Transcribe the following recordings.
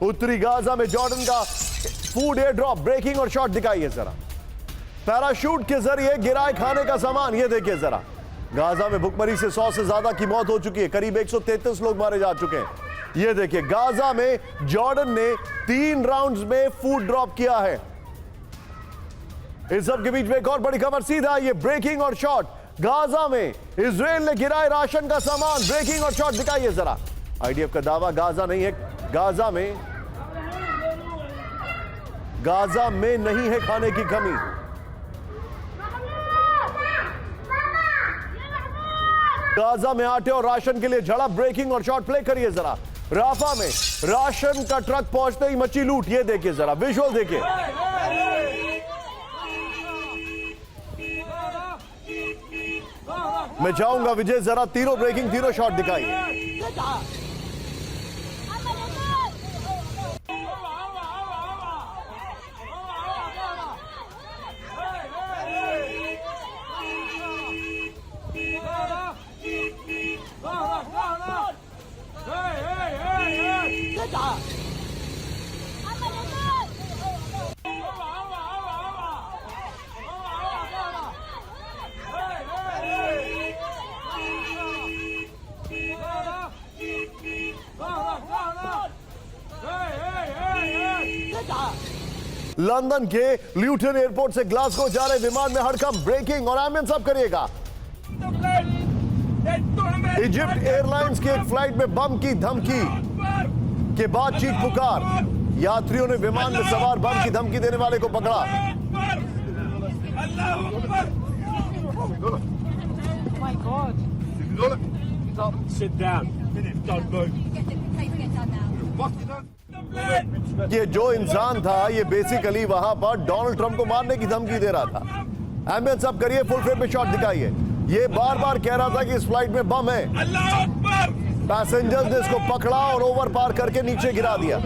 उत्तरी गाजा में जॉर्डन का फूड एयर ड्रॉप, ब्रेकिंग और शॉट दिखाइए जरा। पैराशूट के जरिए गिराए खाने का सामान, ये देखिए जरा। गाजा में भुखमरी से 100 से ज्यादा की मौत हो चुकी है, करीब 133 लोग मारे जा चुके हैं। ये देखिए गाजा में जॉर्डन ने 3 राउंड्स में फूड ड्रॉप किया है। इस सब के बीच में एक और बड़ी खबर सीधा, ये ब्रेकिंग और शॉट। गाजा में इजराइल ने गिराए राशन का सामान, ब्रेकिंग और शॉट दिखाइए जरा। आईडीएफ का दावा गाजा नहीं है, गाजा में नहीं है खाने की कमी। गाजा में आटे और राशन के लिए झड़प, ब्रेकिंग और शॉट प्ले करिए जरा। राफा में राशन का ट्रक पहुंचते ही मची लूट, ये देखिए जरा, विजुअल देखिए। मैं चाहूंगा विजय जरा तीनों ब्रेकिंग तीनों शॉट दिखाइए। लंदन के ल्यूटन एयरपोर्ट से ग्लासगो जा रहे विमान में हड़कंप, ब्रेकिंग और एम्बुलेंस अब करिएगा। इजिप्ट एयरलाइंस की एक फ्लाइट में बम की धमकी के बाद चीख पुकार, यात्रियों ने विमान में सवार बम की धमकी देने वाले को पकड़ा। ये जो इंसान था ये बेसिकली वहां पर डोनाल्ड ट्रंप को मारने की धमकी दे रहा था। एम्बुलेंस अब करिए, फुल फ्रेम में शॉट दिखाइए। ये बार बार कह रहा था कि इस फ्लाइट में बम है। पैसेंजर्स ने इसको पकड़ा और ओवर पार करके नीचे गिरा दिया।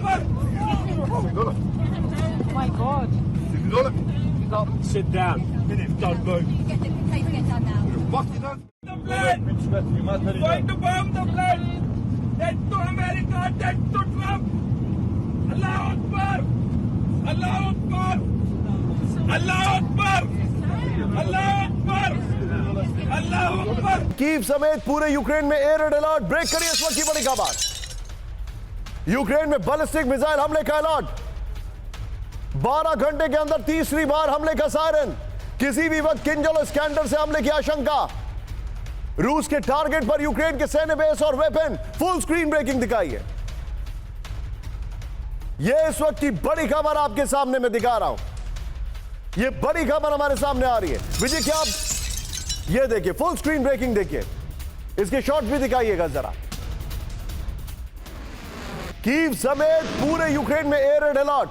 कीव समेत पूरे यूक्रेन में एयर अलर्ट, ब्रेक करिए इस वक्त की बड़ी खबर। यूक्रेन में बैलिस्टिक मिसाइल हमले का अलर्ट, 12 घंटे के अंदर तीसरी बार हमले का सायरन, किसी भी वक्त किंजल और स्कैंडर से हमले की आशंका। रूस के टारगेट पर यूक्रेन के सैन्य बेस और वेपन, फुल स्क्रीन ब्रेकिंग दिखाइए। यह इस वक्त की बड़ी खबर आपके सामने मैं दिखा रहा हूं। यह बड़ी खबर हमारे सामने आ रही है। विजय क्या आप ये देखिए, फुल स्क्रीन ब्रेकिंग देखिए, इसके शॉट भी दिखाइएगा जरा। कीव समेत पूरे यूक्रेन में एयर अलर्ट।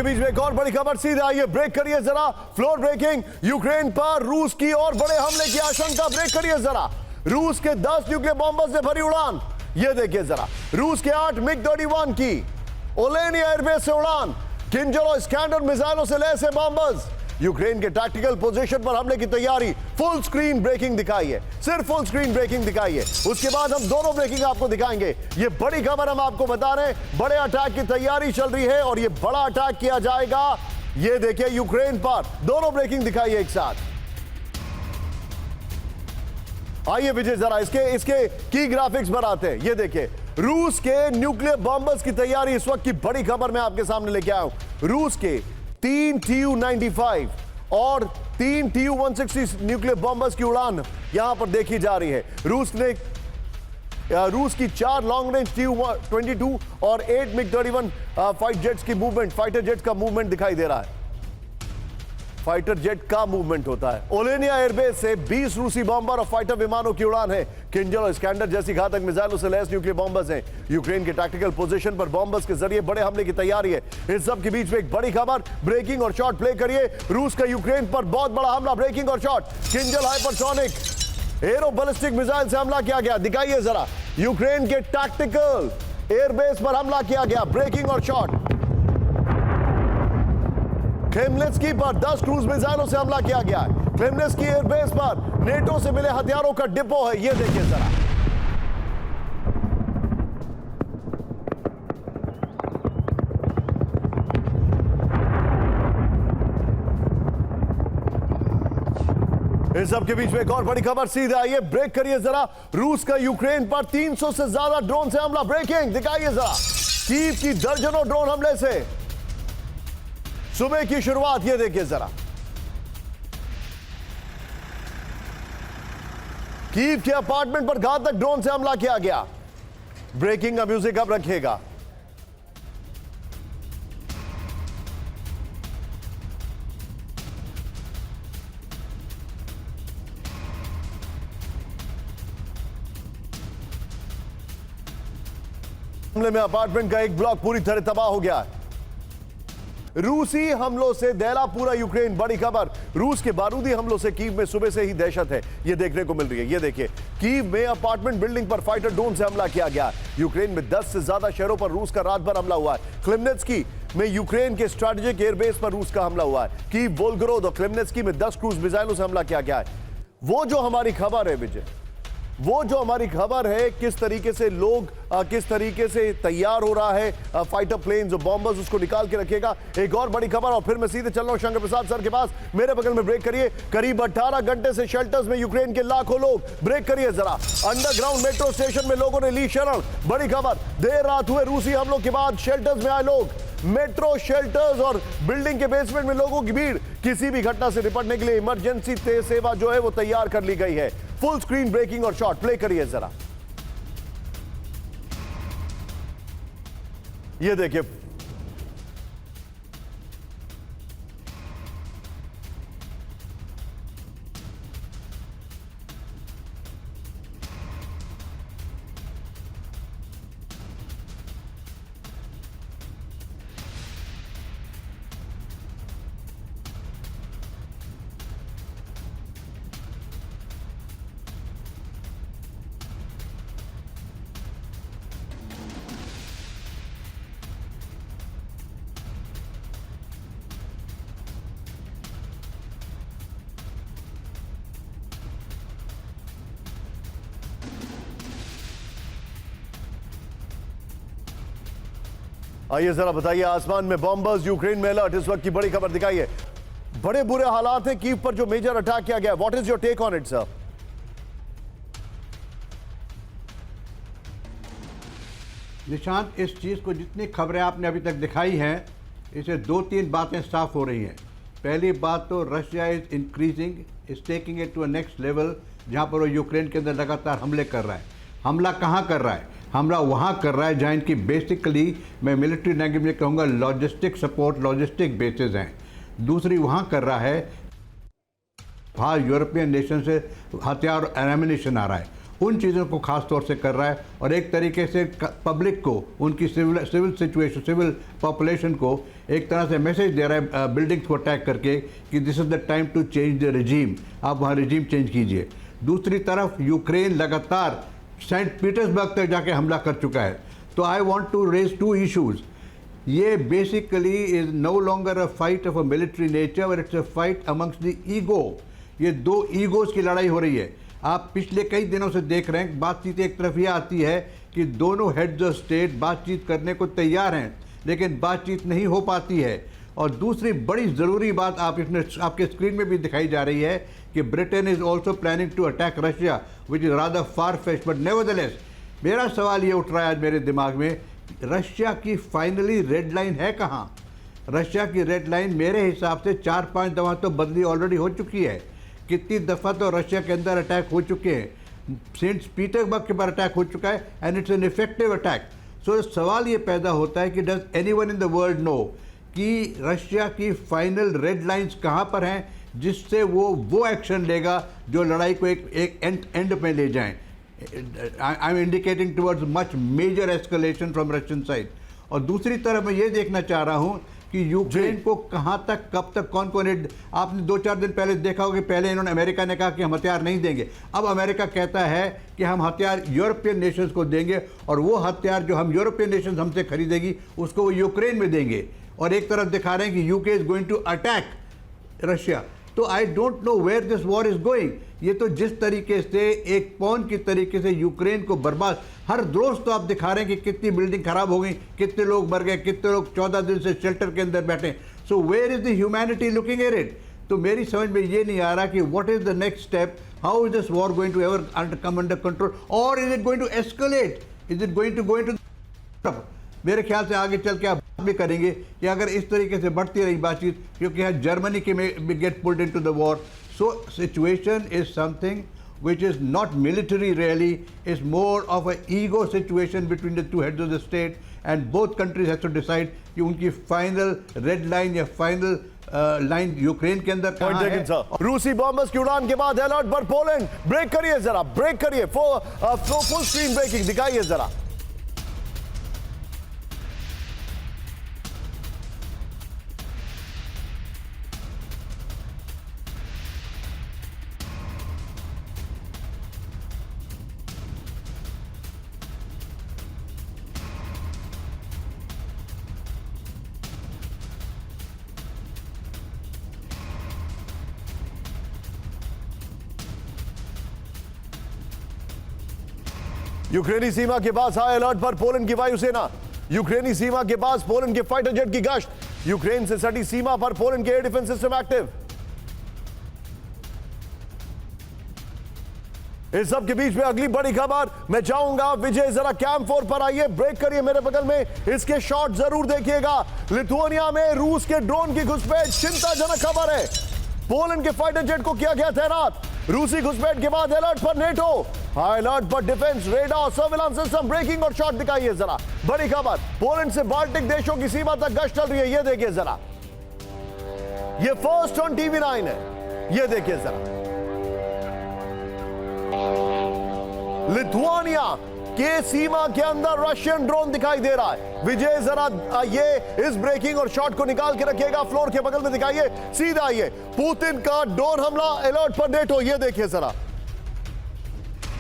बीच में एक और बड़ी खबर सीधे आई है, ब्रेक करिए जरा। फ्लोर ब्रेकिंग, यूक्रेन पर रूस की और बड़े हमले की आशंका, ब्रेक करिए जरा। रूस के 10 न्यूक्लियर बॉम्बर्स ने भरी उड़ान, ये देखिए जरा। रूस के 8 मिग-31 की ओलेनिया एयरबेस से उड़ान, किंजल और स्कैंडर मिसाइलों से लैस है बॉम्बर्स। यूक्रेन के टैक्टिकल पोजीशन पर हमले की तैयारी, फुल स्क्रीन ब्रेकिंग दिखाइए, सिर्फ फुल स्क्रीन ब्रेकिंग दिखाइए। उसके बाद हम दोनों ब्रेकिंग आपको दिखाएंगे। ये बड़ी खबर हम आपको बता रहे हैं, बड़े अटैक की तैयारी चल रही है और ये बड़ा अटैक किया जाएगा। ये देखिए यूक्रेन पर, दोनों ब्रेकिंग दिखाइए एक साथ। आइए विजय जरा इसके की ग्राफिक्स पर आते हैं। ये देखिए रूस के न्यूक्लियर बॉम्बर्स की तैयारी, इस वक्त की बड़ी खबर मैं आपके सामने लेके आया हूं। रूस के 3 Tu-95 और 3 Tu-160 न्यूक्लियर बॉम्बर्स की उड़ान यहां पर देखी जा रही है। रूस की 4 लॉन्ग रेंज Tu-22 और 8 मिग-31 फाइटर जेट्स का मूवमेंट दिखाई दे रहा है। फाइटर जेट का मूवमेंट होता है। ओलेनिया एयरबेस से 20 रूसी बॉम्बर और फाइटर विमानों की उड़ान है। किंजल और स्कैंडर जैसी घातक मिसाइलों से लैस न्यूक्लियर बॉम्बर्स हैं। यूक्रेन के टैक्टिकल पोजीशन पर बॉम्बर्स के जरिए बड़े हमले की तैयारी है। इस सब के बीच में एक बड़ी खबर, ब्रेकिंग और शॉट प्ले करिए। रूस का यूक्रेन पर बहुत बड़ा हमला, ब्रेकिंग और shot. Kinjal hypersonic arrow ballistic missile से हमला किया गया, दिखाइए जरा। यूक्रेन के टैक्टिकल एयरबेस पर हमला किया गया, ब्रेकिंग और शॉट। क्लेमेंस्की पर 10 क्रूज मिसाइलों से हमला किया गया है। क्लेमेंस्की एयरबेस पर नेटो से मिले हथियारों का डिपो है। यह देखिए जरा, इस सब के बीच में एक और बड़ी खबर सीधे आई है। ब्रेक करिए जरा, रूस का यूक्रेन पर 300 से ज्यादा ड्रोन से हमला। ब्रेकिंग दिखाइए जरा, कीव की दर्जनों ड्रोन हमले से सुबह की शुरुआत। ये देखिए जरा, कीव के अपार्टमेंट पर घातक ड्रोन से हमला किया गया। ब्रेकिंग का म्यूजिक अब रखिएगा। हमले में अपार्टमेंट का एक ब्लॉक पूरी तरह तबाह हो गया है। रूसी हमलों से दहला पूरा यूक्रेन। बड़ी खबर, रूस के बारूदी हमलों से कीव में सुबह से ही दहशत है, यह देखने को मिल रही है। यह देखिए, कीव में अपार्टमेंट बिल्डिंग पर फाइटर ड्रोन से हमला किया गया। यूक्रेन में 10 से ज्यादा शहरों पर रूस का रात भर हमला हुआ है। क्लेमेंस्की में यूक्रेन के स्ट्रेटेजिक एयरबेस पर रूस का हमला हुआ है। कीव, वोल्गोरोद और क्लेमेंस्की में 10 क्रूज मिसाइलों से हमला किया गया है। वो जो हमारी खबर है विजय, वो जो हमारी खबर है, किस तरीके से लोग किस तरीके से तैयार हो रहा है फाइटर प्लेन्स और बॉम्बर्स, उसको निकाल के रखेगा। एक और बड़ी खबर, और फिर मैं सीधे चल रहा हूं शंकर प्रसाद सर के पास। मेरे बगल में ब्रेक करिए, करीब 18 घंटे से शेल्टर्स में यूक्रेन के लाखों लोग। ब्रेक करिए जरा, अंडरग्राउंड मेट्रो स्टेशन में लोगों ने ली शरण। बड़ी खबर, देर रात हुए रूसी हमलों के बाद शेल्टर्स में आए लोग। मेट्रो, शेल्टर्स और बिल्डिंग के बेसमेंट में लोगों की भीड़। किसी भी घटना से निपटने के लिए इमरजेंसी सेवा जो है वो तैयार कर ली गई है। फुल स्क्रीन ब्रेकिंग और शॉट प्ले करिए जरा, ये देखिए। आइए जरा बताइए, आसमान में बॉम्बर्स, यूक्रेन में अलर्ट, इस वक्त की बड़ी खबर दिखाइए। बड़े बुरे हालात हैं कीव पर जो मेजर अटैक किया गया। What is your take on it sir? Nishant, इस चीज़ को जितनी खबरें आपने अभी तक दिखाई हैं, इसे 2-3 बातें साफ हो रही हैं। पहली बात तो Russia is increasing, is taking it to a next level, जहाँ पर वो यूक्रेन के अंदर लगातार हमले कर रहा है। हमला कहाँ कर रहा है? हमला वहाँ कर रहा है जहाँ इनकी बेसिकली, मैं मिलिट्री लैंग्वेज में कहूँगा, लॉजिस्टिक सपोर्ट, लॉजिस्टिक बेसिस हैं। दूसरी वहाँ कर रहा है, बाहर यूरोपियन नेशन से हथियार और एमिनेशन आ रहा है, उन चीज़ों को खास तौर से कर रहा है। और एक तरीके से पब्लिक को, उनकी सिविल सिचुएशन, सिविल पॉपुलेशन को एक तरह से मैसेज दे रहा है बिल्डिंग्स को अटैक करके कि this is the time to change the regime, आप वहाँ रिजीम चेंज कीजिए। दूसरी तरफ यूक्रेन लगातार सेंट पीटर्सबर्ग तक जाके हमला कर चुका है। तो I want to raise 2 issues. ये basically is no longer a fight of a military nature, but it's a fight amongst the ego. ये 2 ईगोज की लड़ाई हो रही है। आप पिछले कई दिनों से देख रहे हैं, बातचीत एक तरफ ये आती है कि दोनों हेड्स ऑफ स्टेट बातचीत करने को तैयार हैं, लेकिन बातचीत नहीं हो पाती है। और दूसरी बड़ी ज़रूरी बात आप इसमें आपके स्क्रीन में भी दिखाई जा रही है कि Britain is also planning to attack Russia, which is rather far fetched, but nevertheless मेरा सवाल ये उठ रहा है आज मेरे दिमाग में, रशिया की फाइनली रेड लाइन है कहाँ? रशिया की रेड लाइन मेरे हिसाब से 4-5 दफ़ा तो बदली ऑलरेडी हो चुकी है। कितनी दफ़ा तो रशिया के अंदर अटैक हो चुके हैं। सेंट पीटर्सबर्ग के ऊपर अटैक हो चुका है, and it's an effective attack. So सवाल ये पैदा होता है कि does anyone in the world know कि रशिया की फाइनल रेड लाइंस कहाँ पर हैं, जिससे वो एक्शन लेगा जो लड़ाई को एक एंड में ले जाएं। I am indicating towards much major escalation from Russian side. और दूसरी तरफ मैं ये देखना चाह रहा हूँ कि यूक्रेन को कहाँ तक, कब तक, कौन कौन, आपने 2-4 दिन पहले देखा होगा कि पहले इन्होंने, अमेरिका ने कहा कि हम हथियार नहीं देंगे। अब अमेरिका कहता है कि हम हथियार यूरोपियन नेशंस को देंगे, और वो हथियार जो हम यूरोपियन नेशंस हमसे खरीदेगी उसको वो यूक्रेन में देंगे। और एक तरफ दिखा रहे हैं कि UK is going to attack Russia. तो I don't know where this war is going. ये तो जिस तरीके से एक पॉन की तरीके से यूक्रेन को बर्बाद, हर रोज तो आप दिखा रहे हैं कि कितनी बिल्डिंग खराब हो गई, कितने लोग मर गए, कितने लोग 14 दिन से शेल्टर के अंदर बैठे। So where is the humanity looking at it? तो मेरी समझ में ये नहीं आ रहा कि what is the next step, how is this war going to ever come under control, और is it going to escalate, is it going to मेरे ख्याल से आगे चल के आप भी करेंगे कि अगर इस तरीके से बढ़ती रही बातचीत, क्योंकि यहाँ जर्मनी के में get pulled into the war. So situation is something which is not military really, is more of an ego situation between the two heads of the state, and both countries have to decide कि उनकी final red line या final line Ukraine के अंदर कहाँ है। रूसी bombers की उड़ान के बाद अलर्ट पर पोलैंड। ब्रेक करिए जरा, ब्रेक करिए, फुल स्क्रीन ब्रेकिंग दिखाइए जरा। यूक्रेनी सीमा के पास हाई अलर्ट पर पोलैंड की वायुसेना। यूक्रेनी सीमा के पास पोलैंड के फाइटर जेट की गश्त। यूक्रेन से सटी सीमा पर पोलैंड के एयर डिफेंस सिस्टम एक्टिव। इस सब के बीच में अगली बड़ी खबर मैं चाहूंगा विजय जरा कैंप 4 पर आइए, ब्रेक करिए मेरे बगल में, इसके शॉट जरूर देखिएगा। लिथुआनिया में रूस के ड्रोन की घुसपैठ, चिंताजनक खबर है। पोलैंड के फाइटर जेट को किया गया तैनात। रूसी घुसपैठ के बाद अलर्ट पर नेटो, हाई अलर्ट पर defence, radar, surveillance system, breaking और शॉट दिखाइए जरा। बड़ी खबर, पोलैंड से बाल्टिक देशों की सीमा तक गश्त चल रही है, ये देखिए जरा। ये फर्स्ट ऑन TV9 है, ये देखिए जरा। लिथुआनिया के सीमा के अंदर रशियन ड्रोन दिखाई दे रहा है। विजय जरा ये इस ब्रेकिंग और शॉट को निकाल के रखिएगा, फ्लोर के बगल में दिखाइए, सीधा आइए। पुतिन का ड्रोन हमला, अलर्ट पर नेटो, ये देखिए जरा।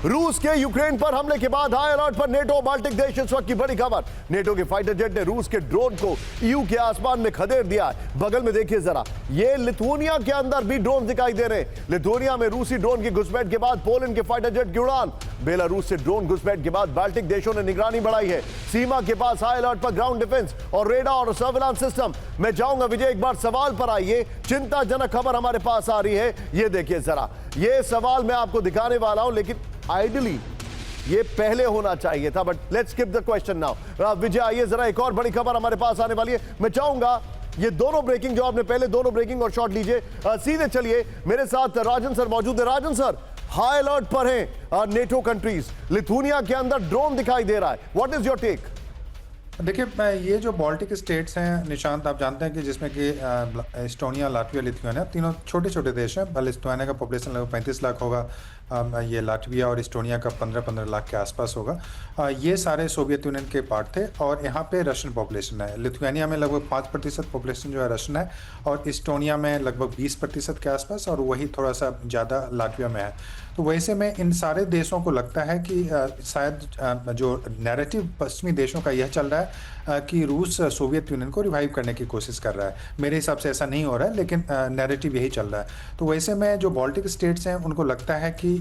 रूस के यूक्रेन पर हमले के बाद हाई अलर्ट पर नेटो, बाल्टिक देश, इस वक्त की बड़ी खबर। नेटो के फाइटर जेट ने रूस के ड्रोन को ईयू के आसमान में खदेड़ दिया है। बगल में देखिए जरा, ये लिथुआनिया के अंदर भी ड्रोन दिखाई दे रहे हैं। लिथुआनिया में रूसी ड्रोन की घुसपैठ के बाद पोलैंड के फाइटर जेट की उड़ान। बेलारूस से ड्रोन घुसपैठ के बाद बाल्टिक देशों ने निगरानी बढ़ाई है। सीमा के पास हाई अलर्ट पर ग्राउंड डिफेंस और रेडार और सर्विलांस सिस्टम। मैं चाहूंगा विजय एक बार सवाल पर आइए, चिंताजनक खबर हमारे पास आ रही है, ये देखिए जरा। ये सवाल मैं आपको दिखाने वाला हूं, लेकिन आइडियली ये पहले होना चाहिए था, but let's skip the question now. Vijay आइए जरा, एक और बड़ी खबर हमारे पास आने वाली है। मैं चाहूंगा ये दोनों ब्रेकिंग जो आपने पहले दोनों ब्रेकिंग और शॉट लीजिए। सीधे चलिए, मेरे साथ राजन सर मौजूद है। राजन सर, हाई अलर्ट पर हैं नेटो कंट्रीज, लिथुआनिया के अंदर ड्रोन दिखाई दे रहा है, व्हाट इज योर टेक? देखिए, ये जो बाल्टिक स्टेट्स हैं निशांत, आप जानते हैं कि जिसमें कि एस्टोनिया, लाटविया, लिथुआनिया, तीनों छोटे छोटे देश हैं। लिथुआनिया का पॉपुलेशन लगभग 35 लाख होगा, ये लाटविया और एस्टोनिया का 15-15 लाख के आसपास होगा। ये सारे सोवियत यूनियन के पार्ट थे, और यहाँ पे रशियन पॉपुलेशन है। लिथुआनिया में लगभग 5% पॉपुलेशन जो है रशियन है, और एस्टोनिया में लगभग 20% के आसपास, और वही थोड़ा सा ज़्यादा लाटविया में है। तो वैसे में इन सारे देशों को लगता है कि शायद जो नैरेटिव पश्चिमी देशों का यह चल रहा है कि रूस सोवियत यूनियन को रिवाइव करने की कोशिश कर रहा है। मेरे हिसाब से ऐसा नहीं हो रहा है, लेकिन नैरेटिव यही चल रहा है। तो वैसे में जो बाल्टिक स्टेट्स हैं उनको लगता है कि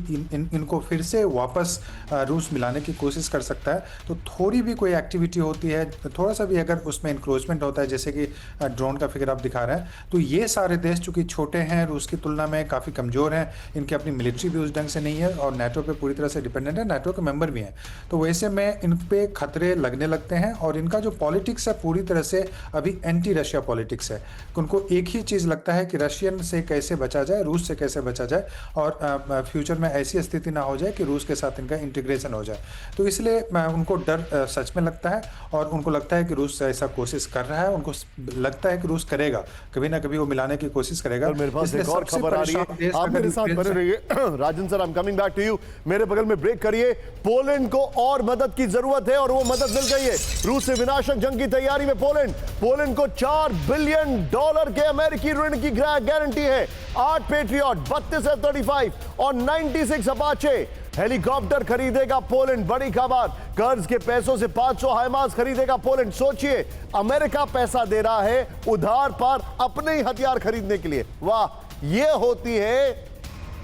इनको फिर से वापस रूस मिलाने की कोशिश कर सकता है। तो थोड़ी भी कोई एक्टिविटी होती है, थोड़ा सा भी अगर उसमें इंक्रोचमेंट होता है, जैसे कि ड्रोन का फिगर आप दिखा रहे हैं, तो ये सारे देश चूँकि छोटे हैं, रूस की तुलना में काफ़ी कमज़ोर हैं, इनकी अपनी मिलिट्री भी उस ढंग से नहीं है, और नेटो पे पूरी तरह से डिपेंडेंट है, नेटो के मेंबर भी हैं। तो वैसे में इन पे खतरे लगने लगते हैं, और इनका जो पॉलिटिक्स है पूरी तरह से अभी एंटी रशिया पॉलिटिक्स है। उनको एक ही चीज़ लगता है कि रशियन से कैसे बचा जाए, रूस से कैसे बचा जाए, और फ्यूचर में ऐसी स्थिति ना हो जाए कि रूस के साथ इनका इंटीग्रेशन हो जाए। तो इसलिए उनको डर सच में लगता है, और उनको लगता है कि रूस ऐसा कोशिश कर रहा है, उनको लगता है कि रूस करेगा, कभी ना कभी वो मिलाने की कोशिश करेगा। मेरे पास एक और खबर आ रही है, आप मेरे साथ बने रहिए। Rajan sir, I am coming back to you. मेरे बगल में ब्रेक करिए। पोलैंड को और मदद की जरूरत है, और वो मदद मिल गई है। रूस रूस से विनाशक जंग की तैयारी में पोलैंड को $4 बिलियन के अमेरिकी ऋण की गारंटी है। 8 पेट्रियट, 32 F-35 और 96 अपाचे हेलीकॉप्टर खरीदेगा पोलैंड। बड़ी खबर, कर्ज के पैसों से 500 हाइमार्स खरीदेगा पोलैंड। सोचिए, अमेरिका पैसा दे रहा है उधार पर अपने ही हथियार खरीदने के लिए। वाह, यह होती है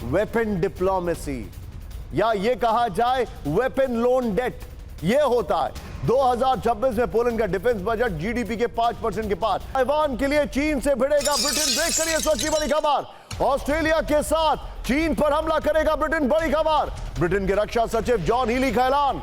वेपन डिप्लोमेसी, या ये कहा जाए वेपन लोन डेट। ये होता है 2026 में पोलैंड का डिफेंस बजट जीडीपी के 5% के पास। ताइवान के लिए चीन से भिड़ेगा ब्रिटेन। ब्रेक करिए इस वक्त की बड़ी खबर। ऑस्ट्रेलिया के साथ चीन पर हमला करेगा ब्रिटेन। बड़ी खबर, ब्रिटेन के रक्षा सचिव जॉन हीली का ऐलान।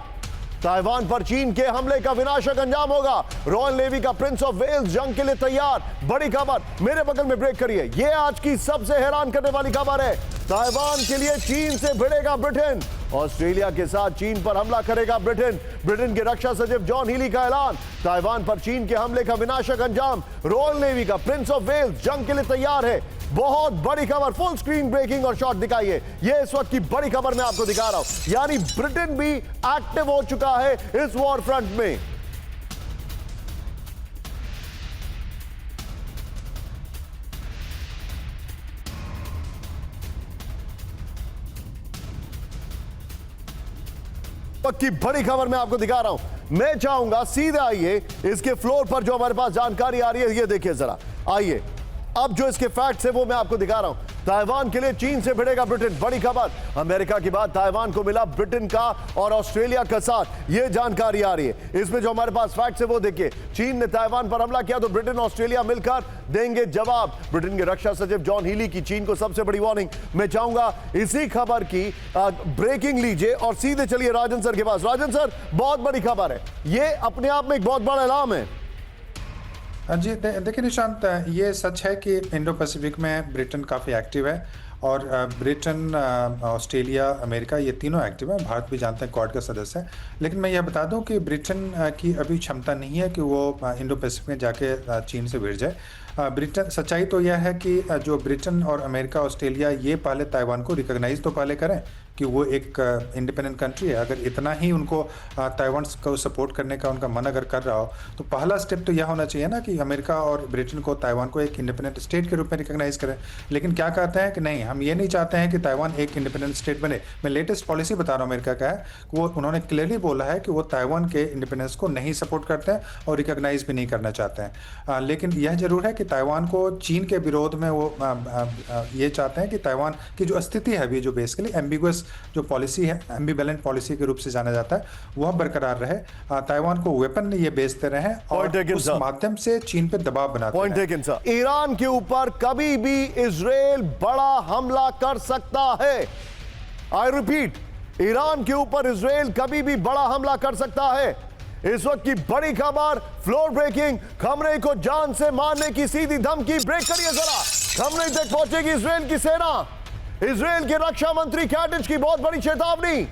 ताइवान पर चीन के हमले का विनाशक अंजाम होगा। रॉयल नेवी का प्रिंस ऑफ वेल्स जंग के लिए तैयार। बड़ी खबर, मेरे बगल में ब्रेक करिए। यह आज की सबसे हैरान करने वाली खबर है। ताइवान के लिए चीन से भिड़ेगा ब्रिटेन। ऑस्ट्रेलिया के साथ चीन पर हमला करेगा ब्रिटेन। ब्रिटेन के रक्षा सचिव जॉन हीली का ऐलान। ताइवान पर चीन के हमले का विनाशक अंजाम। रॉयल नेवी का प्रिंस ऑफ वेल्स जंग के लिए तैयार है। बहुत बड़ी खबर, फुल स्क्रीन ब्रेकिंग और शॉट दिखाइए। यह इस वक्त की बड़ी खबर मैं आपको दिखा रहा हूं। यानी ब्रिटेन भी एक्टिव हो चुका है इस वॉर फ्रंट में। की बड़ी खबर मैं आपको दिखा रहा हूं। मैं चाहूंगा सीधे आइए इसके फ्लोर पर जो हमारे पास जानकारी आ रही है, ये देखिए जरा। आइए, अब जो इसके फैक्ट्स है वो मैं आपको दिखा रहा हूं। ताइवान के लिए चीन से भिड़ेगा ब्रिटेन। बड़ी खबर, अमेरिका के बाद ताइवान को मिला ब्रिटेन का और ऑस्ट्रेलिया का साथ। ये जानकारी आ रही है। इसमें जो हमारे पास फैक्ट्स है वो देखिए। चीन ने ताइवान पर हमला किया तो ब्रिटेन ऑस्ट्रेलिया मिलकर देंगे जवाब। ब्रिटेन के रक्षा सचिव जॉन हीली की चीन को सबसे बड़ी वार्निंग। मैं चाहूंगा इसी खबर की ब्रेकिंग लीजिए और सीधे चलिए राजन सर के पास। राजन सर, बहुत बड़ी खबर है, ये अपने आप में एक बहुत बड़ा ऐलान है। जी देखिए निशांत, ये सच है कि इंडो पैसिफिक में ब्रिटेन काफ़ी एक्टिव है और ब्रिटेन, ऑस्ट्रेलिया, अमेरिका ये तीनों एक्टिव है। भारत भी जानते हैं क्वाड का सदस्य है। लेकिन मैं यह बता दूं कि ब्रिटेन की अभी क्षमता नहीं है कि वो इंडो पैसिफिक में जाके चीन से भिड़ जाए। ब्रिटेन, सच्चाई तो यह है कि जो ब्रिटेन और अमेरिका, ऑस्ट्रेलिया ये पहले ताइवान को रिकॉग्नाइज तो पहले करें कि वो एक इंडिपेंडेंट कंट्री है। अगर इतना ही उनको ताइवान को सपोर्ट करने का उनका मन अगर कर रहा हो तो पहला स्टेप तो यह होना चाहिए ना कि अमेरिका और ब्रिटेन को ताइवान को एक इंडिपेंडेंट स्टेट के रूप में रिकॉग्नाइज करें। लेकिन क्या कहते हैं कि नहीं, हम ये नहीं चाहते हैं कि ताइवान एक इंडिपेंडेंट स्टेट बने। मैं लेटेस्ट पॉलिसी बता रहा हूँ अमेरिका का है, वो उन्होंने क्लियरली बोला है कि वो ताइवान के इंडिपेंडेंस को नहीं सपोर्ट करते हैं और रिकॉग्नाइज भी नहीं करना चाहते हैं। लेकिन यह जरूर है कि ताइवान को चीन के विरोध में वो ये चाहते हैं कि ताइवान की जो स्थिति है अभी, जो बेसिकली एम्बिगुअस जो पॉलिसी है, एम्बिवेलेंट पॉलिसी के रूप से जाना जाता है, वह बरकरार रहे। ताइवान को वेपन ये बेचते रहे और उस माध्यम से चीन पे दबाव बनाते पॉइंट टेकन सर। ईरान के ऊपर कभी भी इजराइल बड़ा हमला कर सकता है। आई रिपीट, ईरान के ऊपर इजराइल कभी भी बड़ा हमला कर सकता है। इस वक्त की बड़ी खबर, फ्लोर ब्रेकिंग, खमनेई को जान से मारने की सीधी धमकी। ब्रेक करिए जरा। खमनेई तक पहुंचेगी इजराइल की सेना। इजराइल के रक्षा मंत्री कैटिच की बहुत बड़ी चेतावनी।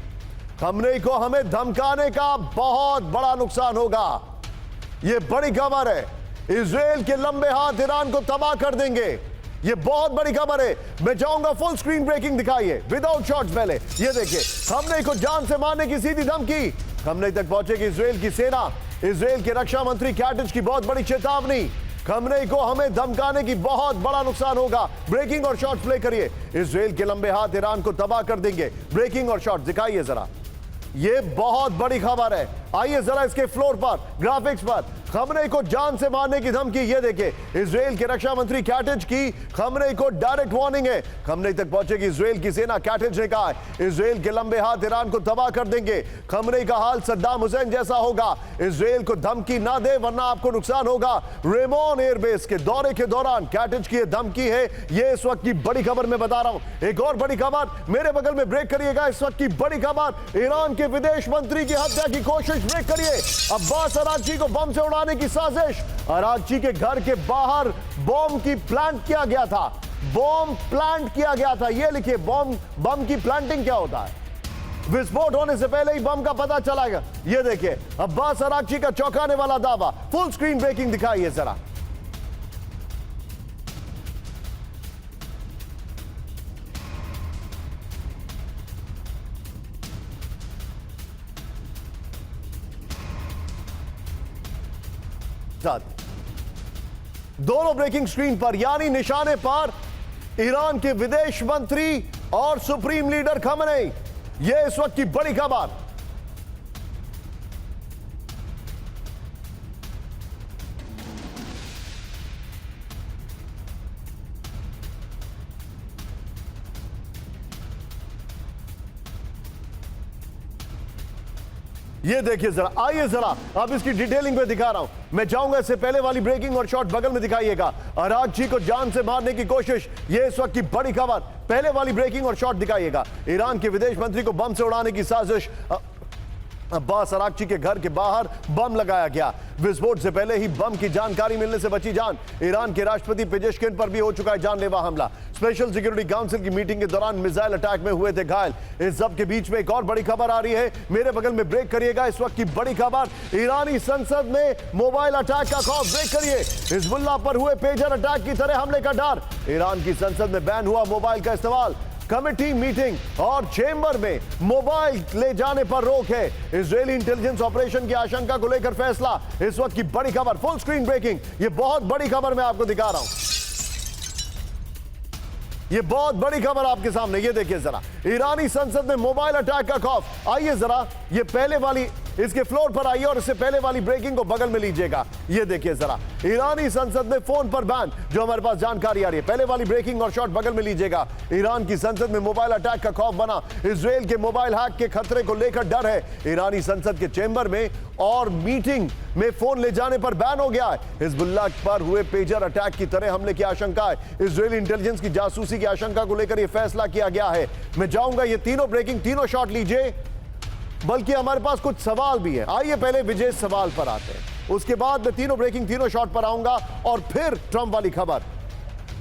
खमनेई को हमें धमकाने का बहुत बड़ा नुकसान होगा। यह बड़ी खबर है। इजराइल के लंबे हाथ ईरान को तबाह कर देंगे। यह बहुत बड़ी खबर है। मैं चाहूंगा फुल स्क्रीन ब्रेकिंग दिखाइए विदाउट शॉट्स। पहले ये देखिए, खमनेई को जान से मारने की सीधी धमकी। खमनेई तक पहुंचेगी इजराइल की सेना। इजराइल के रक्षा मंत्री कैटिच की बहुत बड़ी चेतावनी। खमनेई को हमें धमकाने की बहुत बड़ा नुकसान होगा। ब्रेकिंग और शॉट्स प्ले करिए। इजराइल के लंबे हाथ ईरान को तबाह कर देंगे। ब्रेकिंग और शॉट्स दिखाइए जरा। यह बहुत बड़ी खबर है। आइए जरा इसके फ्लोर पर, ग्राफिक्स पर। खमनेई को जान से मारने की धमकी। ये देखिए, इजराइल के रक्षा मंत्री कैटिच की खमनेई को डायरेक्ट वार्निंग है। खमनेई तक पहुंचेगी इजराइल की सेना। कैटिच ने कहा है इजराइल के लंबे हाथ ईरान को तबाह कर देंगे। खमनेई का हाल सद्दाम हुसैन जैसा होगा। इजराइल को धमकी ना दे वरना आपको नुकसान होगा। रेमोन एयरबेस के दौरे के दौरान कैटिच की यह धमकी है। यह इस वक्त की बड़ी खबर मैं बता रहा हूं। एक और बड़ी खबर मेरे बगल में, ब्रेक करिएगा। इस वक्त की बड़ी खबर, ईरान के विदेश मंत्री की हत्या की कोशिश। ब्रेक करिए। अब्बास अरागची को बम से उड़ाने की साजिश। अरागची के घर के बाहर बॉम्ब की प्लांट किया गया था। बॉम्ब प्लांट किया गया था। यह लिखिए, बम की प्लांटिंग क्या होता है। विस्फोट होने से पहले ही बम का पता चलाएगा। यह देखिए, अब्बास अरागची का चौंकाने वाला दावा। फुल स्क्रीन ब्रेकिंग दिखाइए जरा। इज्जत। दोनों ब्रेकिंग स्क्रीन पर, यानी निशाने पर ईरान के विदेश मंत्री और सुप्रीम लीडर खमेनेई। यह इस वक्त की बड़ी खबर। ये देखिए जरा, आइए जरा अब इसकी डिटेलिंग में दिखा रहा हूं। मैं चाहूंगा इससे पहले वाली ब्रेकिंग और शॉट बगल में दिखाइएगा। अरागची को जान से मारने की कोशिश, ये इस वक्त की बड़ी खबर। पहले वाली ब्रेकिंग और शॉट दिखाइएगा। ईरान के विदेश मंत्री को बम से उड़ाने की साजिश। अब्बास अरागची के घर के बाहर बम लगाया गया। विस्फोट से पहले ही बम की जानकारी मिलने से बची जान। ईरान के राष्ट्रपति पेजेश्किन पर भी हो चुका है जानलेवा हमला। स्पेशल सिक्योरिटी काउंसिल की मीटिंग के दौरान मिसाइल अटैक में हुए थे घायल। इस सब के बीच में एक और बड़ी खबर आ रही है। मेरे बगल में ब्रेक करिएगा। इस वक्त की बड़ी खबर, ईरानी संसद में मोबाइल अटैक का खौफ। ब्रेक करिए। हिजबुल्लाह पर हुए पेजर अटैक की तरह हमले का डर। ईरान की संसद में बैन हुआ मोबाइल का इस्तेमाल। कमेटी मीटिंग और चेंबर में मोबाइल ले जाने पर रोक है। इजरायली इंटेलिजेंस ऑपरेशन की आशंका को लेकर फैसला। इस वक्त की बड़ी खबर, फुल स्क्रीन ब्रेकिंग। ये बहुत बड़ी खबर मैं आपको दिखा रहा हूं। ये बहुत बड़ी खबर आपके सामने, ये देखिए जरा। ईरानी संसद में मोबाइल अटैक का खौफ। आइए जरा, ये पहले वाली, इसके फ्लोर पर आइए और इससे पहले वाली ब्रेकिंग को बगल में लीजिएगा। ये देखिए जरा, ईरानी संसद में फोन पर बैन, जो हमारे पास जानकारी आ रही है। पहले वाली ब्रेकिंग और शॉट बगल में लीजिएगा। ईरान की संसद में मोबाइल अटैक का खौफ बना। इजरायल के मोबाइल हैक के खतरे को लेकर डर है। ईरानी संसद के चेंबर में और मीटिंग में फोन ले जाने पर बैन हो गया है। हिजबुल्लाह पर हुए पेजर अटैक की तरह हमले की आशंका है। इजरायली इंटेलिजेंस की जासूसी की आशंका को लेकर यह फैसला किया गया है। मैं जाऊंगा, ये तीनों ब्रेकिंग, तीनों शॉट लीजिए, बल्कि हमारे पास कुछ सवाल भी है। आइए पहले विजय सवाल पर आते हैं, उसके बाद मैं तीनों ब्रेकिंग, तीनों शॉट पर आऊंगा और फिर ट्रंप वाली खबर,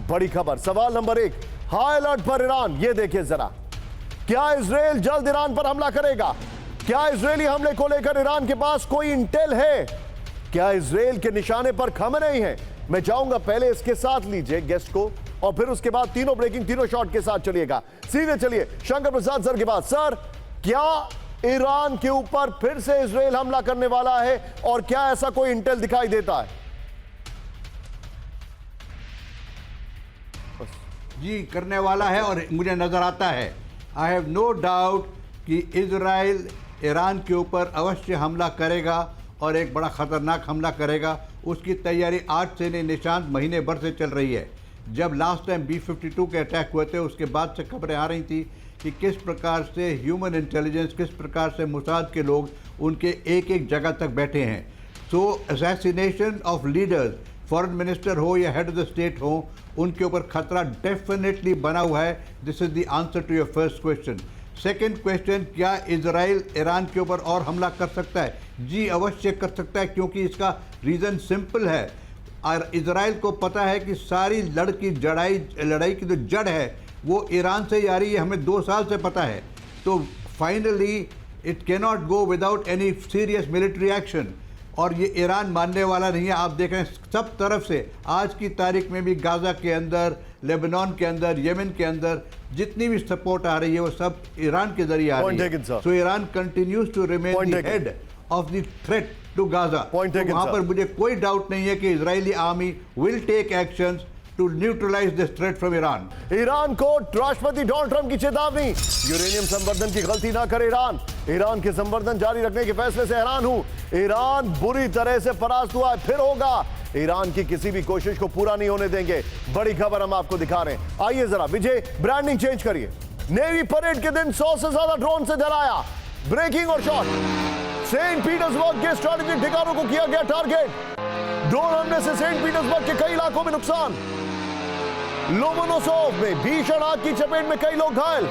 बड़ी खबर। सवाल नंबर 1, हाई अलर्ट पर ईरान। ये देखिए जरा, क्या इजरायल जल्द ईरान पर हमला करेगा? क्या इजरायली हमले को लेकर ईरान के पास कोई इंटेल है? क्या इजरायल के निशाने पर खमेनेई है? मैं चाहूंगा पहले इसके साथ लीजिए गेस्ट को और फिर उसके बाद तीनों ब्रेकिंग, तीनों शॉट के साथ चलिएगा। सीधे चलिए शंकर प्रसाद सर के पास। सर, क्या ईरान के ऊपर फिर से इजरायल हमला करने वाला है और क्या ऐसा कोई इंटेल दिखाई देता है? जी, करने वाला है और मुझे नजर आता है। आई हैव नो डाउट कि इजराइल ईरान के ऊपर अवश्य हमला करेगा और एक बड़ा खतरनाक हमला करेगा। उसकी तैयारी आज से नहीं, निशांत, महीने भर से चल रही है। जब लास्ट टाइम B-52 के अटैक हुए थे, उसके बाद से खबरें आ रही थी कि किस प्रकार से ह्यूमन इंटेलिजेंस, किस प्रकार से मोसाद के लोग उनके एक एक जगह तक बैठे हैं। So assassination of leaders, foreign minister हो या हेड ऑफ द स्टेट हो, उनके ऊपर खतरा डेफिनेटली बना हुआ है। This is the answer to your first question. Second question, क्या इजराइल ईरान के ऊपर और हमला कर सकता है? जी, अवश्य कर सकता है, क्योंकि इसका रीज़न सिंपल है। और इजराइल को पता है कि सारी लड़ाई की जो जड़ है वो ईरान से ही आ रही है। हमें 2 साल से पता है। तो finally it can not go without any serious military action. और ये ईरान मानने वाला नहीं है। आप देख रहे हैं सब तरफ से, आज की तारीख में भी गाज़ा के अंदर, लेबनान के अंदर, येमेन के अंदर जितनी भी सपोर्ट आ रही है वो सब ईरान के जरिए आ रही है। So Iran continues to remain the head of the threat to Gaza. वहां पर मुझे कोई डाउट नहीं है कि Israeli army will take actions to neutralize this threat from Iran. Iran को राष्ट्रपति डोनाल्ड ट्रंप की चेतावनी, यूरेनियम संवर्धन की गलती ना करे ईरान। ईरान के संवर्धन जारी रखने के फैसले से हैरान हूं। ईरान बुरी तरह से परास्त हुआ है, फिर होगा। ईरान की किसी भी कोशिश को पूरा नहीं होने देंगे। बड़ी खबर हम आपको दिखा रहे हैं। आइए जरा विजय, ब्रांडिंग चेंज करिए। नेवी परेड के दिन 100 से ज्यादा ड्रोन से डराया। ब्रेकिंग और शॉट। सेंट पीटर्सबर्ग के स्ट्रेटेजिक ठिकानों को किया गया टारगेट। ड्रोन हमले से सेंट पीटर्सबर्ग के कई इलाकों में नुकसान। लोमोनोसोव में भीषण आग की चपेट में कई लोग घायल।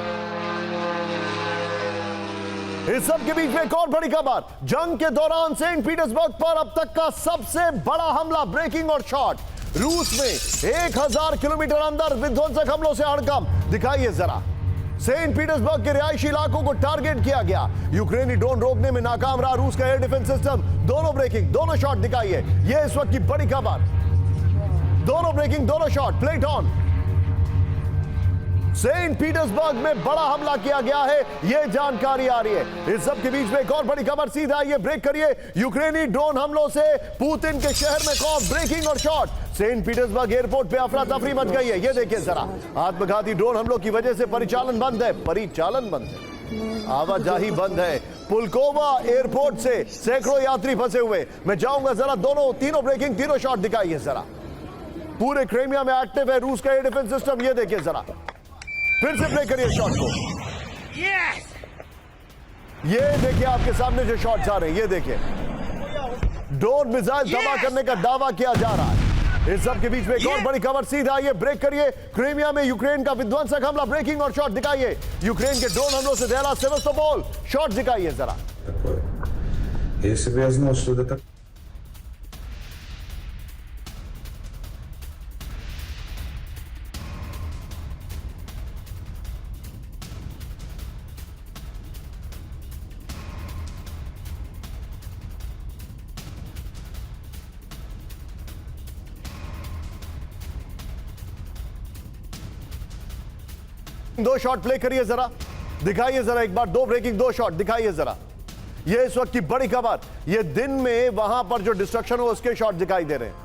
इस सब के बीच में एक और बड़ी खबर, जंग के दौरान सेंट पीटर्सबर्ग पर अब तक का सबसे बड़ा हमला। ब्रेकिंग और शॉट। रूस में 1000 किलोमीटर अंदर विध्वंसक हमलों से हड़कंप। दिखाइए जरा, सेंट पीटर्सबर्ग के रिहायशी इलाकों को टारगेट किया गया। यूक्रेनी ड्रोन रोकने में नाकाम रहा रूस का एयर डिफेंस सिस्टम। दोनों ब्रेकिंग, दोनों शॉट दिखाइए। यह इस वक्त की बड़ी खबर। दोनों ब्रेकिंग, दोनों shot, plate on. Saint Petersburg में बड़ा हमला किया गया है, यह जानकारी आ रही है। इस सब के बीच में एक और बड़ी खबर, सीधा आइए ब्रेक करिए। यूक्रेनी ड्रोन हमलों से पुतिन के शहर में खौफ, ब्रेकिंग और शॉट। सेंट पीटर्सबर्ग एयरपोर्ट पे अफरा तफरी मच गई है, ये देखिए जरा। आत्मघाती ड्रोन हमलों की वजह से परिचालन बंद है, आवाजाही बंद है। पुलकोवा एयरपोर्ट से सैकड़ों यात्री फंसे हुए। मैं जाऊंगा जरा, तीनों ब्रेकिंग, तीनों शॉट दिखाइए जरा। पूरे क्रीमिया में एक्टिव है रूस का एयर डिफेंस सिस्टम, ये देखिए जरा। फिर से प्ले करिए शॉट को। ये देखिए आपके सामने जो शॉट्स आ रहे हैं, ये देखिए। ड्रोन मिसाइल तबाह करने का दावा किया जा रहा है। इस सब के बीच में एक और बड़ी खबर, सीधा ये ब्रेक करिए। क्रीमिया में यूक्रेन का विध्वंसक हमला, ब्रेकिंग और शॉट दिखाइए। यूक्रेन के ड्रोन हमलों से दहला सेवास्तोपोल, शॉट दिखाइए जरा। Если бы я знал, что это так... दो शॉट प्ले करिए जरा, दिखाइए जरा एक बार। दो ब्रेकिंग, दो शॉट दिखाइए जरा। ये इस वक्त की बड़ी खबर, ये दिन में वहां पर जो डिस्ट्रक्शन हो उसके शॉट दिखाई दे रहे हैं।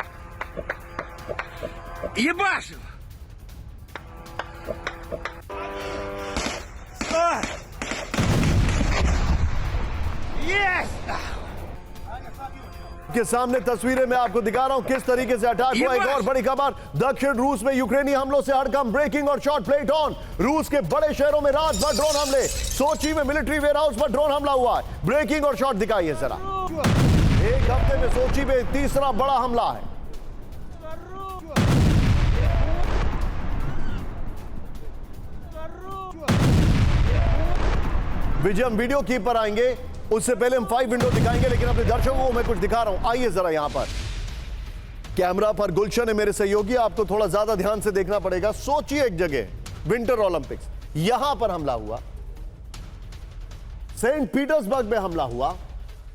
Ебашил! के सामने तस्वीरें मैं आपको दिखा रहा हूं किस तरीके से अटैक हुआ। एक और बड़ी खबर, दक्षिण रूस में यूक्रेनी हमलों से हड़कंप, ब्रेकिंग और शॉट प्लेट ऑन। रूस के बड़े शहरों में रात भर ड्रोन हमले। सोची में मिलिट्री वेयरहाउस पर ड्रोन हमला हुआ है, ब्रेकिंग और शॉट दिखाइए जरा। एक हफ्ते में सोची में तीसरा बड़ा हमला है। विजय, हम वीडियो की पर आएंगे, उससे पहले हम 5 विंडो दिखाएंगे, लेकिन अपने दर्शकों को मैं कुछ दिखा रहा हूं। आइए जरा यहां पर कैमरा पर गुलशन है मेरे सहयोगी, आपको थोड़ा ज्यादा ध्यान से देखना पड़ेगा। सोची एक जगह, विंटर ओलंपिक्स, यहां पर हमला हुआ, सेंट पीटर्सबर्ग में हमला हुआ,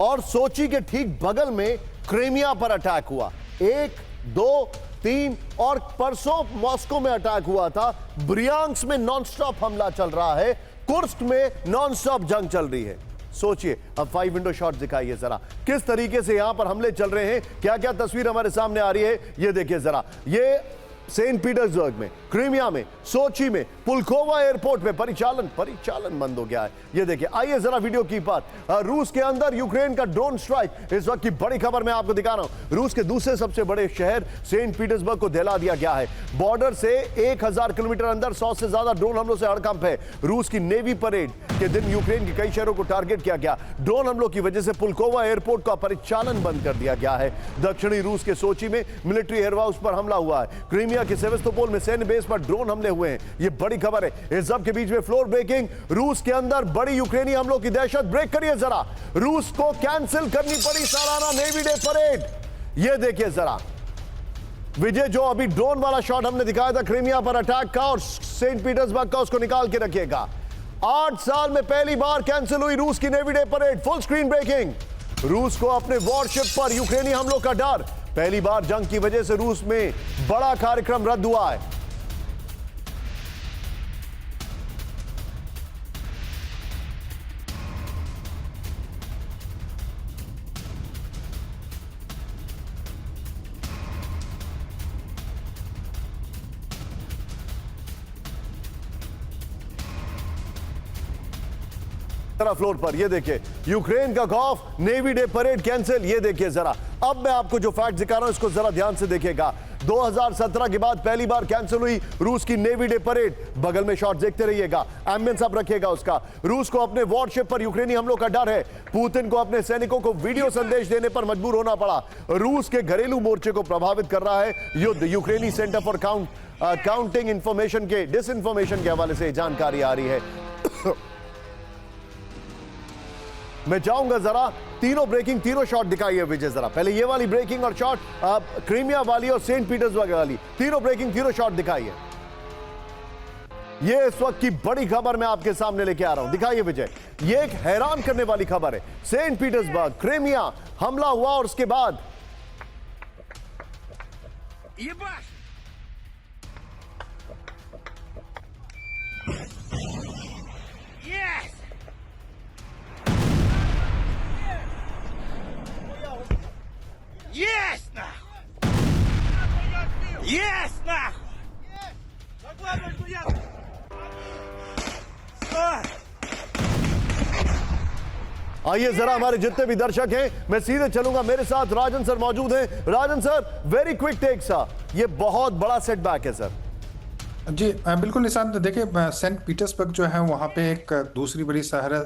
और सोची के ठीक बगल में क्रीमिया पर अटैक हुआ। 1, 2, 3 और परसों मॉस्को में अटैक हुआ था। ब्रियांस्क में नॉनस्टॉप हमला चल रहा है, कुर्स्क में नॉनस्टॉप जंग चल रही है। सोचिए, अब 5 विंडो शॉट दिखाइए जरा, किस तरीके से यहां पर हमले चल रहे हैं, क्या क्या तस्वीर हमारे सामने आ रही है, ये देखिए जरा। ये सेंट पीटर्सबर्ग में, क्रीमिया में, सोची में, पुलकोवा एयरपोर्ट में परिचालन बंद हो गया है, ये देखिए। आइए जरा वीडियो की पर, रूस के अंदर यूक्रेन का ड्रोन स्ट्राइक, इस वक्त की बड़ी खबर मैं आपको दिखा रहा हूं। रूस के दूसरे सबसे बड़े शहर सेंट पीटर्सबर्ग को दहला दिया गया है। बॉर्डर से 1000 किलोमीटर अंदर 100 से ज्यादा ड्रोन हमलों से हड़कंप है। रूस की नेवी परेड के दिन यूक्रेन के कई शहरों को टारगेट किया गया। ड्रोन हमलों की वजह से पुलकोवा एयरपोर्ट का परिचालन बंद कर दिया गया है। दक्षिणी रूस के सोची में मिलिट्री एयरहाउस पर हमला हुआ है। क्रीमिया के सेवास्तोपोल में सैन्य बेस पर ड्रोन हमले हुए हैं, ये बड़ी खबर है। इस सब के बीच में फ्लोर ब्रेकिंग, रूस के अंदर बड़ी यूक्रेनी हमलों की दहशत। ब्रेक करिए जरा, रूस को कैंसिल करनी पड़ी सालाना नेवी डे परेड, ये देखिए जरा। विजय, जो अभी ड्रोन वाला शॉट हमने दिखाया था क्रीमिया पर अटैक का और सेंट पीटर्सबर्ग का, उसको निकाल के रखिएगा। 8 साल में पहली बार कैंसिल हुई रूस की navy day parade, full screen breaking. रूस को अपने वॉरशिप पर यूक्रेनी हमलों का डर, पहली बार जंग की वजह से रूस में बड़ा कार्यक्रम रद्द हुआ है। फ्लोर पर ये देखिए, यूक्रेन का खौफ, नेवी डे परेड कैंसिल, ये देखिए जरा। अब मैं आपको जो फैक्ट दिखा रहा हूं इसको जरा ध्यान से देखिएगा। 2017 के बाद पहली बार कैंसिल हुई रूस की नेवी डे परेड। बगल में शॉट देखते रहिएगा, एम्बियंस आप रखिएगा उसका। रूस को अपने वॉरशिप पर यूक्रेनी हमलों का डर है। पुतिन को अपने सैनिकों को वीडियो संदेश देने पर मजबूर होना पड़ा। रूस के घरेलू मोर्चे को प्रभावित कर रहा है युद्ध। यूक्रेनी सेंटर फॉर काउंटिंग इंफॉर्मेशन के डिसइंफॉर्मेशन के हवाले से जानकारी आ रही है। मैं चाहूंगा जरा तीनों ब्रेकिंग, तीनों शॉट दिखाइए विजय जरा। पहले ये वाली ब्रेकिंग और शॉट, क्रीमिया वाली और सेंट पीटर्सबर्ग वाली, तीनों ब्रेकिंग, तीनों शॉट दिखाइए। ये इस वक्त की बड़ी खबर मैं आपके सामने लेके आ रहा हूं, दिखाइए विजय। ये एक हैरान करने वाली खबर है। सेंट पीटर्सबर्ग, क्रीमिया हमला हुआ और उसके बाद आइए जरा हमारे जितने भी दर्शक हैं, मैं सीधे चलूंगा, मेरे साथ राजन सर मौजूद हैं। Rajan sir, very quick take sir, ये बहुत बड़ा सेटबैक है सर। जी बिल्कुल निशांत, देखिए सेंट पीटर्सबर्ग जो है वहाँ पे एक दूसरी बड़ी शहर है,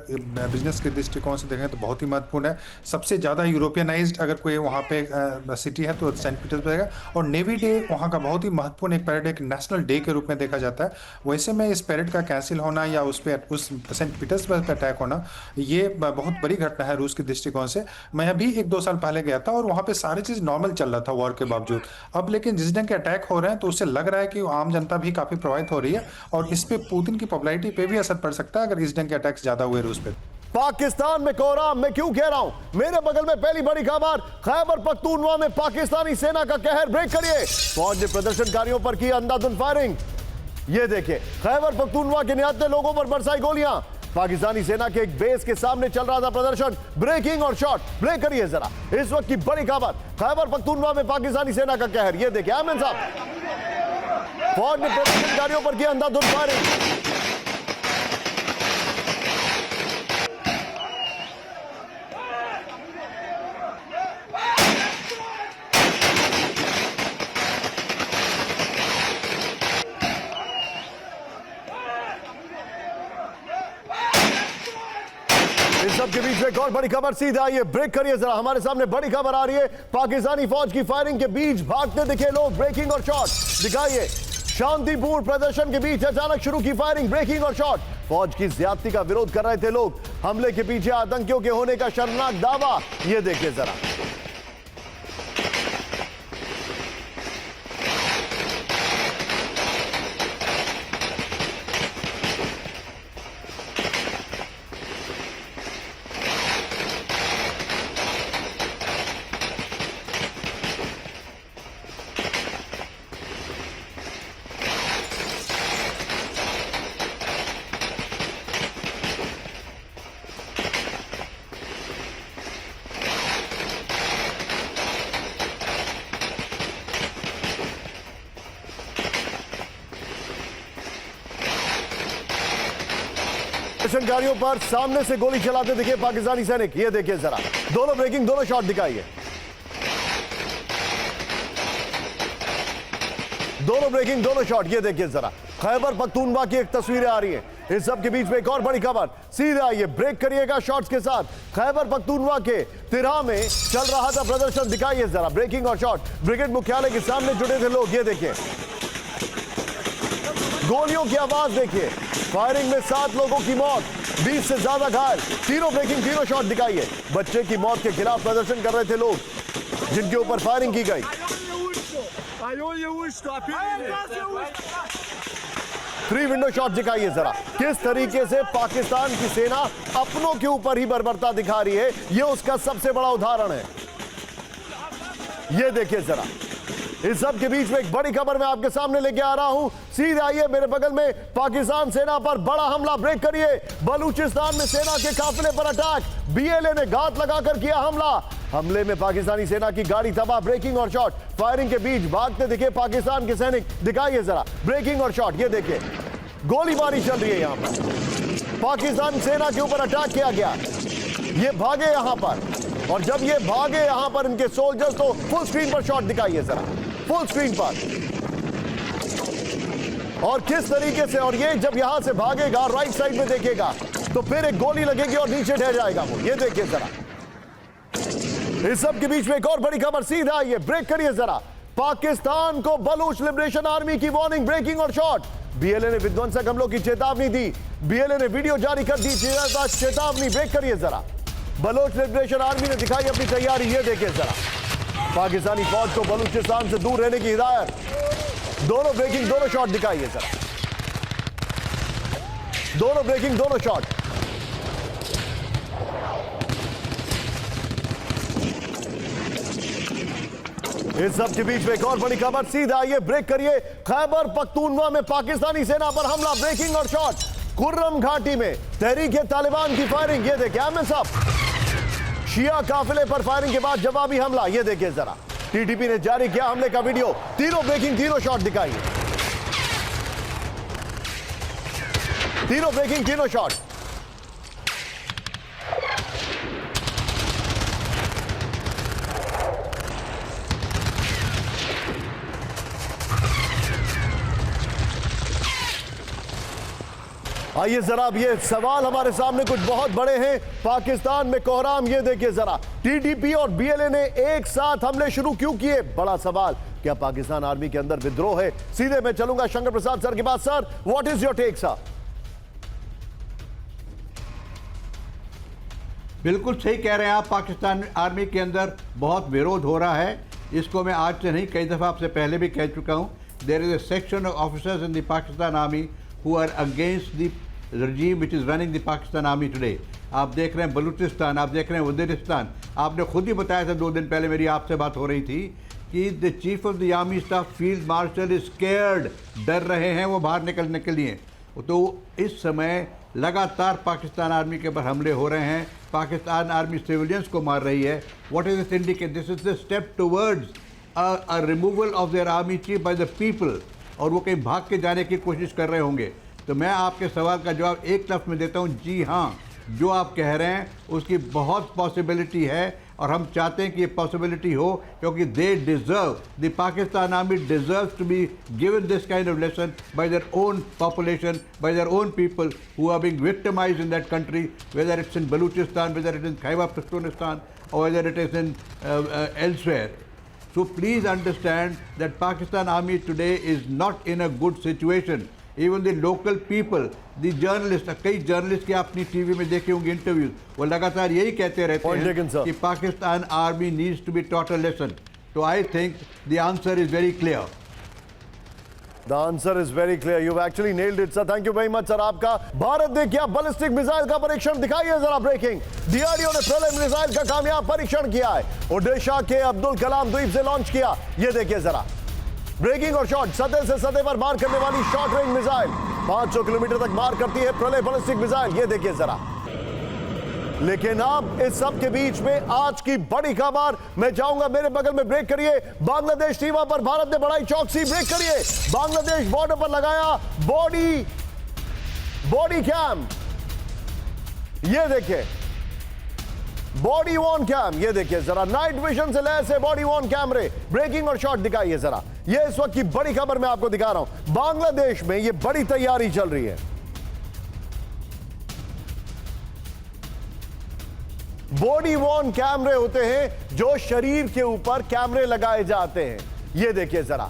बिजनेस के दृष्टिकोण से देखें तो बहुत ही महत्वपूर्ण है। सबसे ज़्यादा यूरोपियनाइज्ड अगर कोई वहाँ पे सिटी है तो सेंट पीटर्सबर्ग है। और नेवी डे वहाँ का बहुत ही महत्वपूर्ण एक परेड, एक नेशनल डे के रूप में देखा जाता है। वैसे में इस परेड का कैंसिल होना या उस सेंट पीटर्सबर्ग पर अटैक होना, ये बहुत बड़ी घटना है रूस के दृष्टिकोण से। मैं अभी 1-2 साल पहले गया था और वहाँ पे सारी चीज़ नॉर्मल चल रहा था वॉर के बावजूद। अब लेकिन जिस दिन के अटैक हो रहे हैं तो उससे लग रहा है कि आम जनता भी काफ़ी प्रभावित हो रही है और इस पे पुतिन की पॉपुलैरिटी पे भी असर पड़ सकता है अगर इस ढंग के अटैक्स ज्यादा हुए रूस पे। पाकिस्तान में कोहराम, मैं क्यों कह रहा हूं, मेरे बगल में पहली बड़ी खबर, खैबर पख्तूनवा में पाकिस्तानी सेना का कहर। ब्रेक करिए, फौज ने प्रदर्शनकारियों पर की अंधाधुंध फायरिंग। ये देखिए, खैबर पख्तूनवा के निहत्थे लोगों पर बरसाई गोलियां। पाकिस्तानी सेना के एक बेस के सामने चल रहा था प्रदर्शन। ब्रेकिंग और शॉट, ब्रेक करिए जरा, इस वक्त की बड़ी खबर, खैबर पख्तूनवा में पाकिस्तानी सेना का कहर। ये देखिए आमिर साहब, फौज ने प्रदर्शनकारियों पर किया अंधाधुंध फायरिंग। इस सब के बीच में एक और बड़ी खबर, सीधे आइए, ब्रेक करिए जरा, हमारे सामने बड़ी खबर आ रही है। पाकिस्तानी फौज की फायरिंग के बीच भागते दिखे लोग। ब्रेकिंग और शॉट दिखाइए, शांतिपूर्ण प्रदर्शन के बीच अचानक शुरू की फायरिंग। ब्रेकिंग और शॉट, फौज की ज्यादती का विरोध कर रहे थे लोग। हमले के पीछे आतंकियों के होने का शर्मनाक दावा, यह देखिए जरा। प्रदर्शनकारियों पर सामने से गोली चलाते दिखे पाकिस्तानी सैनिक। ये देखिए जरा, दोनों ब्रेकिंग, दोनों शॉट दिखाइए, दोनों ब्रेकिंग, दोनों शॉट। ये देखिए जरा, खैबर पख्तूनवा की एक तस्वीरें आ रही हैं। इस सब के बीच में एक और बड़ी खबर, सीधे आइए, ब्रेक करिएगा शॉट्स के साथ। खैबर पख्तूनवा के तिरहा में चल रहा था प्रदर्शन, दिखाइए जरा, ब्रेकिंग और शॉट। ब्रिगेड मुख्यालय के सामने जुटे थे लोग। ये देखिए, गोलियों की आवाज देखिए, फायरिंग में 7 लोगों की मौत, 20 से ज्यादा घायल। तीनों ब्रेकिंग, तीनों शॉट दिखाइए। बच्चे की मौत के खिलाफ प्रदर्शन कर रहे थे लोग, जिनके ऊपर फायरिंग की गई। 3 विंडो शॉट दिखाइए जरा, किस तरीके से पाकिस्तान की सेना अपनों के ऊपर ही बर्बरता दिखा रही है, यह उसका सबसे बड़ा उदाहरण है। यह देखिए जरा, इस सब के बीच में एक बड़ी खबर मैं आपके सामने लेके आ रहा हूं। सीधे आइए, मेरे बगल में पाकिस्तान सेना पर बड़ा हमला। ब्रेक करिए, बलूचिस्तान में सेना के काफिले पर अटैक। बीएलए ने घात लगाकर किया हमला। हमले में पाकिस्तानी सेना की गाड़ी तबाह। ब्रेकिंग और शॉट, फायरिंग के बीच भागते दिखे पाकिस्तान के सैनिक। दिखाइए जरा, ब्रेकिंग और शॉट। ये देखिए, गोलीबारी चल रही है यहां पर, पाकिस्तान सेना के ऊपर अटैक किया गया। ये भागे यहां पर, और जब ये भागे यहां पर इनके सोल्जर्स, तो फुल स्क्रीन पर शॉट दिखाइए जरा, फुल स्क्रीन पर। और किस तरीके से, और ये जब यहां से भागेगा, राइट साइड में देखेगा, तो फिर एक गोली लगेगी और नीचे ढह जाएगा वो। ये देखिए जरा, इस सब के बीच में एक और बड़ी खबर, सीधा आइए, ब्रेक करिए जरा। पाकिस्तान को बलूच लिबरेशन आर्मी की वार्निंग। ब्रेकिंग और शॉट, बीएलए ने विध्वंसक हमलों की चेतावनी दी। बीएलए ने वीडियो जारी कर दी, चेतावनी। ब्रेक करिए जरा, बलूच लिबरेशन आर्मी ने दिखाई अपनी तैयारी। ये देखिए जरा, पाकिस्तानी फौज को बलूचिस्तान से दूर रहने की हिदायत। दोनों ब्रेकिंग, दोनों शॉट दिखाइए जरा, दोनों ब्रेकिंग, दोनों शॉट। इस सब के बीच में एक और बड़ी खबर, सीधा आइए, ब्रेक करिए। खैबर पख्तूनवा में पाकिस्तानी सेना पर हमला। ब्रेकिंग और शॉट, कुर्रम घाटी में तहरीक-ए-तालिबान की फायरिंग। ये देखिए आमिर साहब, शिया काफिले पर फायरिंग के बाद जवाबी हमला। ये देखिए जरा, टीटीपी ने जारी किया हमले का वीडियो। तीनों ब्रेकिंग, तीनों शॉट दिखाइए, तीनों ब्रेकिंग, तीनों शॉट। आइए जरा अब ये सवाल हमारे सामने कुछ बहुत बड़े हैं। पाकिस्तान में कोहराम, ये देखिए जरा, टीटीपी और बीएलए ने एक साथ हमले शुरू क्यों किए? बड़ा सवाल। क्या पाकिस्तान आर्मी के अंदर विद्रोह है? सीधे मैं चलूंगा शंकर प्रसाद सर के पास। Sir, what is your take sir? बिल्कुल सही कह रहे हैं आप। पाकिस्तान आर्मी के अंदर बहुत विरोध हो रहा है। इसको मैं आज से नहीं, कई दफ़ा आपसे पहले भी कह चुका हूँ। There is a section of officers in the Pakistan army who are against the regime which is running the Pakistan Army today। आप देख रहे हैं बलूचिस्तान, आप देख रहे हैं वज़ीरिस्तान। आपने खुद ही बताया था 2 दिन पहले, मेरी आपसे बात हो रही थी कि the chief of the army staff field marshal is scared, डर रहे हैं वो बाहर निकलने के लिए। तो इस समय लगातार पाकिस्तान आर्मी के ऊपर हमले हो रहे हैं। पाकिस्तान आर्मी सिविलियंस को मार रही है। What is this indicate? This is the step towards a removal of their army chief by the people. और वो कहीं भाग के जाने की कोशिश कर रहे होंगे। तो मैं आपके सवाल का जवाब एक लफ्ज़ में देता हूँ, जी हाँ, जो आप कह रहे हैं उसकी बहुत पॉसिबिलिटी है और हम चाहते हैं कि ये पॉसिबिलिटी हो, क्योंकि they deserve, the Pakistan army deserves to be given this kind of lesson by their own population, by their own people who are being victimised in that country, whether it's in Balochistan, whether it is Khyber Pakhtunkhwa और whether it is in elsewhere. So please understand that Pakistan Army today is not in a good situation. Even the local people, the journalists, कई journalist की आपने TV में देखे होंगे interviews, वो लगातार यही कहते रहते हैं कि Pakistan army needs to be taught a lesson. तो I think the answer is very clear. The answer is very clear. You've actually nailed it, sir. Thank you very much, sir. आपका भारत ने किया बैलिस्टिक मिसाइल का परीक्षण, दिखाइए जरा breaking. DRDO ने प्रलय मिसाइल का कामयाब परीक्षण किया है। ओडिशा के अब्दुल कलाम द्वीप से लॉन्च किया। ये देखिए जरा ब्रेकिंग और शॉट, सतह से सतह पर मार करने वाली शॉर्ट रेंज मिसाइल 500 किलोमीटर तक मार करती है प्रलय बैलिस्टिक मिसाइल। ये देखिए जरा। लेकिन अब इस सब के बीच में आज की बड़ी खबर, मैं चाहूंगा मेरे बगल में ब्रेक करिए। बांग्लादेश सीमा पर भारत ने बढ़ाई चौकसी, ब्रेक करिए। बांग्लादेश बॉर्डर पर लगाया बॉडी कैम, ये देखिए बॉडी वॉर्न कैम, ये देखिए जरा, नाइट विजन से लैस है बॉडी वॉर्न कैमरे। ब्रेकिंग और शॉट दिखाइए जरा। ये इस वक्त की बड़ी खबर मैं आपको दिखा रहा हूं। बांग्लादेश में ये बड़ी तैयारी चल रही है। बॉडी वॉर्न कैमरे होते हैं जो शरीर के ऊपर कैमरे लगाए जाते हैं। ये देखिए जरा,